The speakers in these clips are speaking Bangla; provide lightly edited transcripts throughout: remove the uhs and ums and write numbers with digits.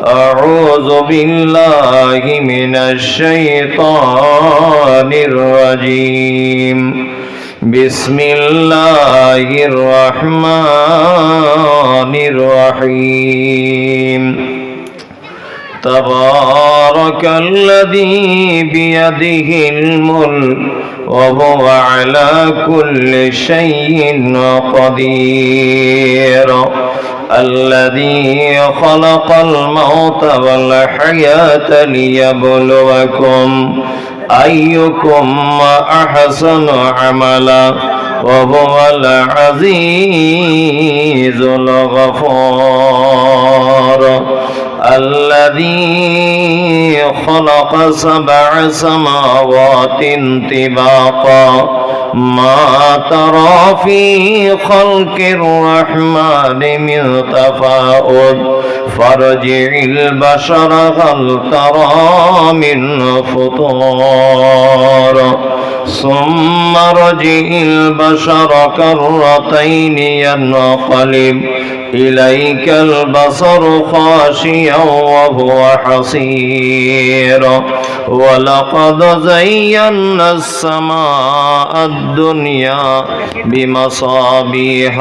أعوذ بالله من الشيطان الرجيم بسم الله الرحمن الرحيم تبارك الذي بيده الملك وهو على كل شيء قدير الذي خلق الموت والحياة ليبلوكم أيكم أحسن عملا وهو العزيز الغفور الذي خلق 7 سماوات طباقا ما ترى في خلق الرحمن من تفاؤل فارجع البشر هل ترى من فطور ثم ارجع البشر كرتين ينقلب إليك البصر خاشعا وهو حصير ولقد زينا السماء الدنيا بمصابيح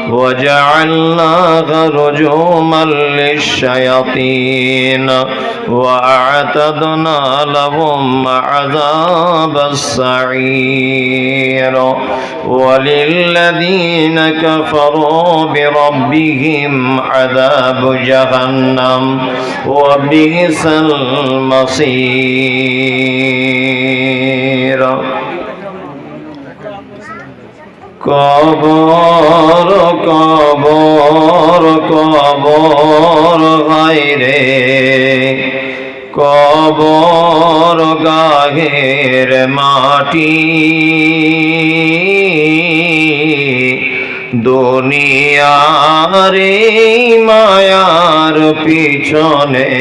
وجعلناها رجوما للشياطين وأعتدنا لهم عذاب السعير وللذين كفروا بربهم عذاب جهنم وبئس المصير কবর কবর কবর গায়রে কবর গাহের মাটি দুনিয়ারে মায়ার পিছনে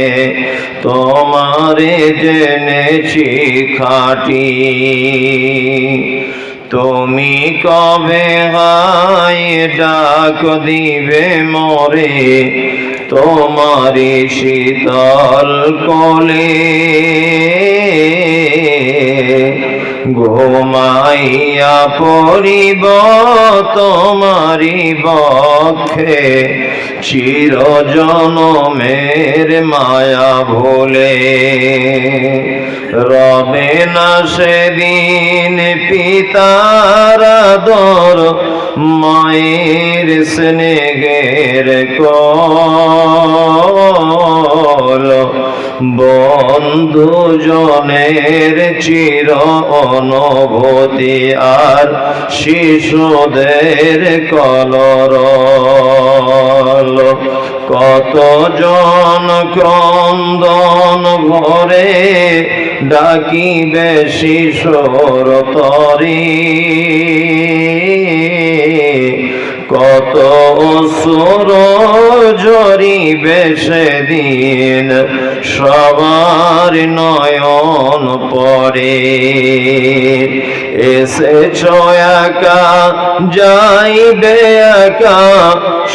তোমারে জেনেছি খাঁটি তুমি কবে হায় ডাক দিবে মোরে তোমারি শীতল কোলে ঘুমাইয়া পড়িব তোমারি বক্ষে চিরজনমের মায়া ভুলে রবে না সেদিন পিতার আদর মায়ের স্নেহের কোল বন্ধু জনের চির অনুভূতি আর শিশুদের কলরল কত জন ক্রন্দন ভরে ডাকিবে শিশুর তরি কত অসুর ঝরিবে সেদিন সবার নয়ন পড়ে এসেছ একা যাইবে একা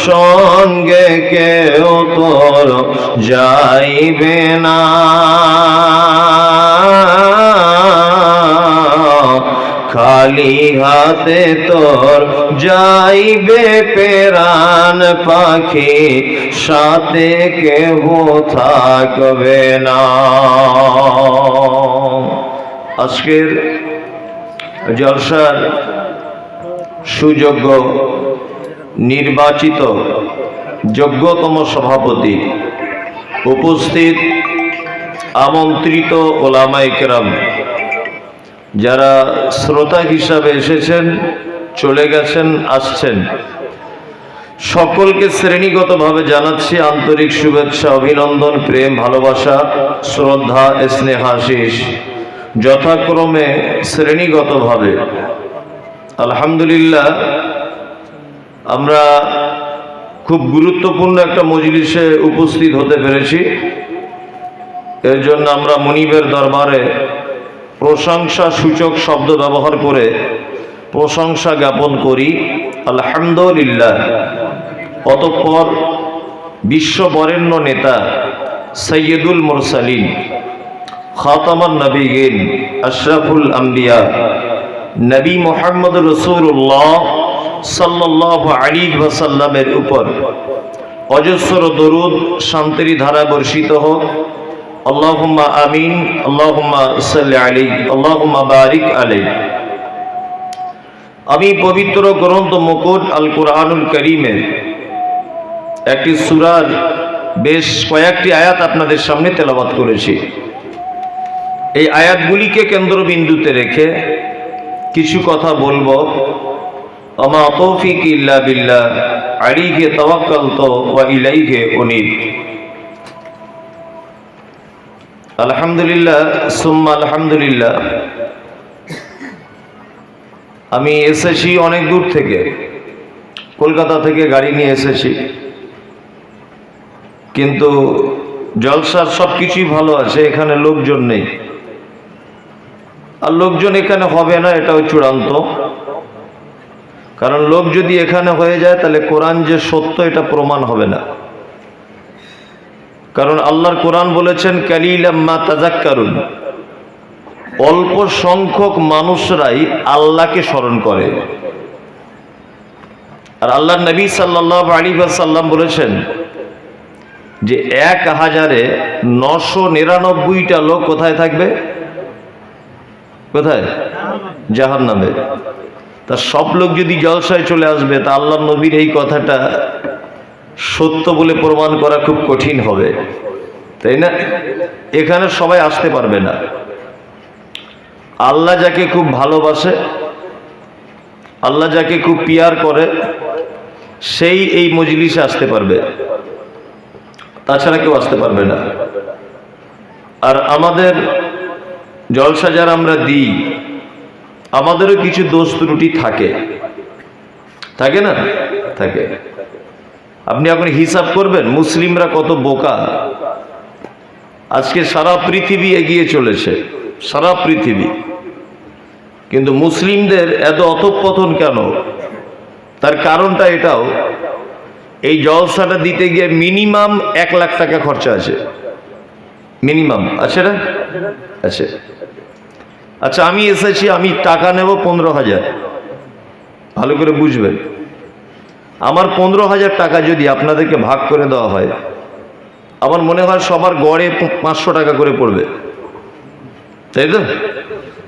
সঙ্গে কেউ তোর যাইবে না খালি হাতে তোর যাইবে পেরান পাখি সাথে কেহ থাকবে না। আজকের জলসার সুযোগ্য নির্বাচিত যোগ্যতম সভাপতি, উপস্থিত আমন্ত্রিত ওলামায়ে কেরাম, যারা শ্রোতা হিসাবে এসেছেন, চলে গেছেন, আসছেন, সকলকে শ্রেণীগতভাবে জানাচ্ছি আন্তরিক শুভেচ্ছা, অভিনন্দন, প্রেম, ভালোবাসা, শ্রদ্ধা, স্নেহাশিস যথাক্রমে শ্রেণীগতভাবে। আলহামদুলিল্লাহ, আমরা খুব গুরুত্বপূর্ণ একটা মজলিসে উপস্থিত হতে পেরেছি। এর জন্য আমরা মুনিবের দরবারে প্রশংসা সূচক শব্দ ব্যবহার করে প্রশংসা জ্ঞাপন করি, আলহামদুলিল্লাহ। অতঃপর বিশ্ববরেণ্য নেতা সৈয়দুল মুরসালিন, খাতামুন নবিয়্যিন, আশরাফুল আম্বিয়া নবী মুহাম্মদ রাসূলুল্লাহ সাল্লাল্লাহু আলাইহি ওয়াসাল্লামের উপর অজস্র দরুদ শান্তির ধারা বর্ষিত হোক। আল্লাহুম্মা আমিন, আল্লাহুম্মা সাল্লি আলাইহি, আল্লাহুম্মা বারিক আলাইহি। আমি পবিত্র গ্রন্থ মুকুট আল কুরআনুল কারীমের একটি সূরার বেশ কয়েকটি আয়াত আপনাদের সামনে তেলাওয়াত করেছি। এই আয়াতগুলিকে কেন্দ্রবিন্দুতে রেখে কিছু কথা বলবো। আমা তৌফিক ইল্লা বিল্লাহ, আলাইহি তাওয়াক্কালতু ওয়া ইলাইহি উনীব। আলহামদুলিল্লাহ সুম্মা আলহামদুলিল্লাহ। আমি এসেছি অনেক দূর থেকে, কলকাতা থেকে গাড়ি নিয়ে এসেছি, কিন্তু জলসার সব কিছুই ভালো আছে, এখানে লোকজন নেই। আর লোকজন এখানে হবে না, এটাও চূড়ান্ত। কারণ লোক যদি এখানে হয়ে যায় তাহলে কোরআন যে সত্য এটা প্রমাণ হবে না। কারণ আল্লাহর কোরআন বলেছেন কালিলাম মা তাযাক্কারুন, অল্প সংখ্যক মানুষরাই আল্লাহকে স্মরণ করে। আর আল্লাহর নবী সাল্লাল্লাহু আলাইহি ওয়াসাল্লাম বলেছেন যে 1099টা লোক কোথায় থাকবে? কোথায়? জাহান্নামে। তা সব লোক যদি জলসায় চলে আসবে তা আল্লাহর নবীর এই কথাটা সত্য বলে প্রমাণ করা খুব কঠিন হবে, তাই না? এখানে সবাই আসতে পারবে না। আল্লাহ যাকে খুব ভালোবাসে, আল্লাহ যাকে খুব পিয়ার করে, সেই এই মজলিসে আসতে পারবে, তাছাড়া কেউ আসতে পারবে না। আর আমাদের জলসা যারা আমরা দিই, আমাদেরও কিছু দোষ ত্রুটি থাকে, থাকে না? থাকে। আপনি এখন হিসাব করবেন মুসলিমরা কত বোকা। আজকে সারা পৃথিবী এগিয়ে চলেছে, সারা পৃথিবী, কিন্তু মুসলিমদের এত অধঃপতন কেন? তার কারণটা এটাও, এই জলসাটা দিতে গিয়ে মিনিমাম 1 লাখ টাকা খরচা আছে, মিনিমাম আছে না? আছে। আচ্ছা আমি এসেছি, আমি টাকা নেব 15,000, ভালো করে বুঝবেন। আমার 15,000 টাকা যদি আপনাদেরকে ভাগ করে দেওয়া হয়, আমার মনে হয় সবার গড়ে 500 টাকা করে পড়বে, তাই তো?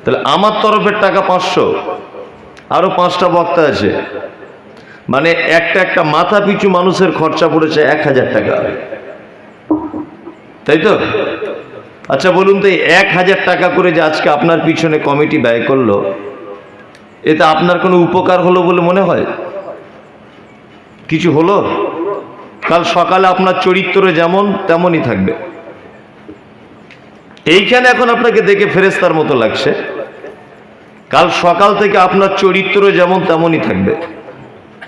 তাহলে আমার তরফের টাকা 500, আরো 5টা বক্তা আছে, মানে একটা মাথা পিছু মানুষের খরচা পড়েছে 1000 টাকা, তাই তো? আচ্ছা বলুন তো, 1000 টাকা করে যে আজকে আপনার পিছনে কমিটি ব্যয় করলো, এতে আপনার কোনো উপকার হলো বলে মনে হয়? কিছু হলো? কাল সকালে আপনার চরিত্র যেমন তেমনই থাকবে। এইখানে এখন আপনাকে দেখে ফেরেশতার মতো লাগছে, কাল সকাল থেকে আপনার চরিত্র যেমন তেমনই থাকবে,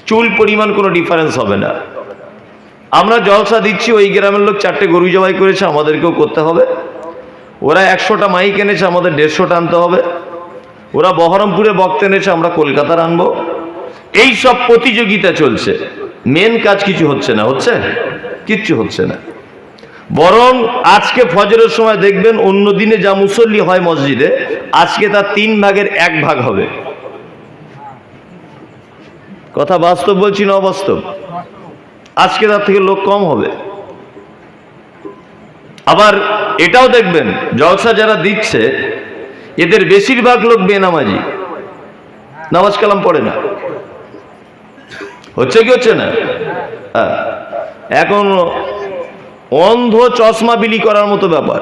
চুল পরিমাণ কোনো ডিফারেন্স হবে না। আমরা জলসা দিচ্ছি, ওই গ্রামের লোক 4টে গরু জবাই করেছে, আমাদেরকেও করতে হবে। ওরা 100টা মাইক এনেছে, আমাদের 150টা আনতে হবে। ওরা বহরমপুরে বক্তা এনেছে, আমরা কলকাতার আনবো। এই সব প্রতিযোগিতা চলছে, মেন কাজ কিছু হচ্ছে না। হচ্ছে? কিচ্ছু হচ্ছে না। বরং আজকে ফজরের সময় দেখবেন অন্য দিনে যা মুসল্লি হয় মসজিদে, আজকে তার 3 ভাগের 1 ভাগ হবে। কথা বাস্তব বলছি না অবাস্তব? আজকে তার থেকে লোক কম হবে। আবার এটাও দেখবেন জলসা যারা দিচ্ছে এদের বেশিরভাগ লোক বেনামাজি, নামাজ কালাম পড়ে না। হচ্ছে কি হচ্ছে না? এখন অন্ধ চশমা বিলি করার মতো ব্যাপার।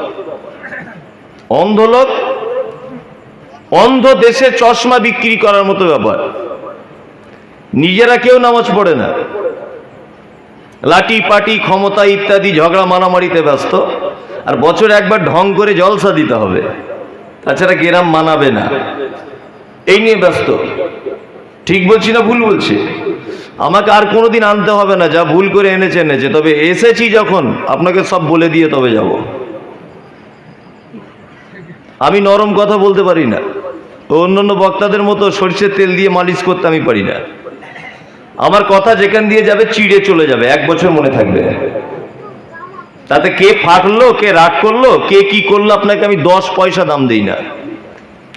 অন্ধ লোক অন্ধ দেশে চশমা বিক্রি করার মতো ব্যাপার। নিজেরা কেউ নামাজ পড়ে না, লাঠি পাটি ক্ষমতা ইত্যাদি ঝগড়া মারামারিতে ব্যস্ত। আর বছরে একবার ঢং করে জলসা দিতে হবে, তাছাড়া গ্রাম মানাবে না, এই নিয়ে ব্যস্ত। ঠিক বলছি না ভুল বলছি? আমাকে আর কোনোদিন আনতে হবে না, যা ভুল করে এনেছে এনেছে, তবে এসেছি যখন আপনাকে সব বলে দিয়ে তবে যাব। আমি নরম কথা বলতে পারি না, অন্যান্য বক্তাদের মতো সরষের তেল দিয়ে মালিশ করতে আমি পারি না। আমার কথা যেখান দিয়ে যাবে চিড়ে চলে যাবে, 1 বছর মনে থাকবে। তাতে কে ফাটলো, কে রাগ করলো, কে কি করলো, আপনাকে আমি 10 পয়সা দাম দিই না,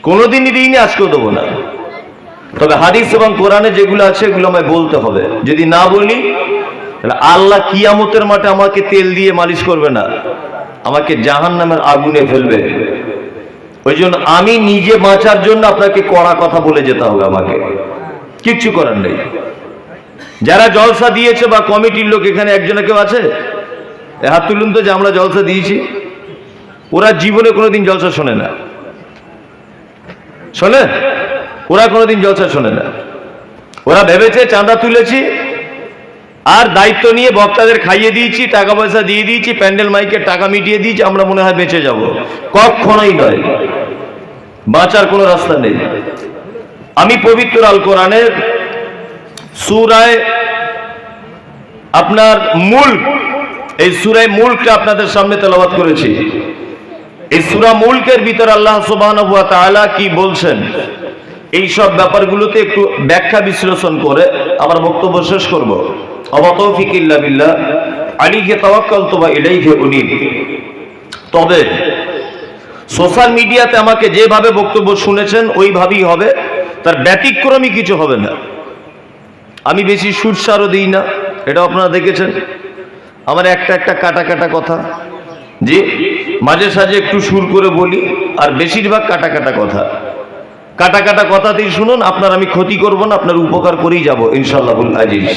কোনোদিনই দিইনি, আজকেও দেবো না। তবে হাদিস এবং কোরআনে যেগুলো আছে এগুলো আমায় বলতে হবে। যদি না বলি তাহলে আল্লাহ কিয়ামতের মাঠে আমাকে তেল দিয়ে মালিশ করবে না, আমাকে জাহান্নামের আগুনে ফেলবে। ওই জন্য আমি নিজে বাঁচার জন্য আপনাকে কড়া কথা বলে যেতে হবে, আমাকে কিচ্ছু করার নেই। যারা জলসা দিয়েছে বা কমিটির লোক, এখানে একজনে কেউ আছে হাত তুলুন তো যে আমরা জলসা দিয়েছি। ওরা জীবনে কোনোদিন জলসা শোনে না, শোনে? ওরা কোনোদিন জলসা শোনে না। ওরা ভেবেছে চাঁদা তুলেছি আর দায়িত্ব নিয়ে বক্তাদের খাইয়ে দিয়েছি, টাকা পয়সা দিয়ে দিয়েছি, প্যান্ডেল মাইকের টাকা মিটিয়ে দিয়েছি, আমরা মনে হয় বেঁচে যাব। কখনোই নয়, বাঁচার কোনো রাস্তা নেই। আমি পবিত্র আল কোরআনের সূরায়ে আপনার মুলক, এই সূরায়ে মুলকটা আপনাদের সামনে তেলাওয়াত করেছি। এই সূরা মুলকের ভিতর আল্লাহ সুবহানাহু ওয়া তাআলা কি বলছেন, এই সব ব্যাপারগুলোতে একটু ব্যাখ্যা বিশ্লেষণ করে আমার বক্তব্য শেষ করব। ওয়া তাওফিক ইল্লা বিল্লাহ, আলাইহি তাওয়াক্কালতু ওয়া ইলাইহি উনীব। তবে সোশ্যাল মিডিয়াতে আমাকে যেভাবে বক্তব্য শুনেছেন ওইভাবেই হবে, তার ব্যতিক্রমী কিছু হবে না। আমি বেশি সুরসারও দিই না, এটা আপনারা দেখেছেন। আমার একটা কাটা কাটা কথা, যে মাঝে সাঝে একটু সুর করে বলি, আর বেশিরভাগ কাটা কাটা কথা। কাটা কাটা কথাতেই শুনুন, আপনার আমি ক্ষতি করব না, আপনার উপকার করেই যাব ইনশাআল্লাহুল আজিজ।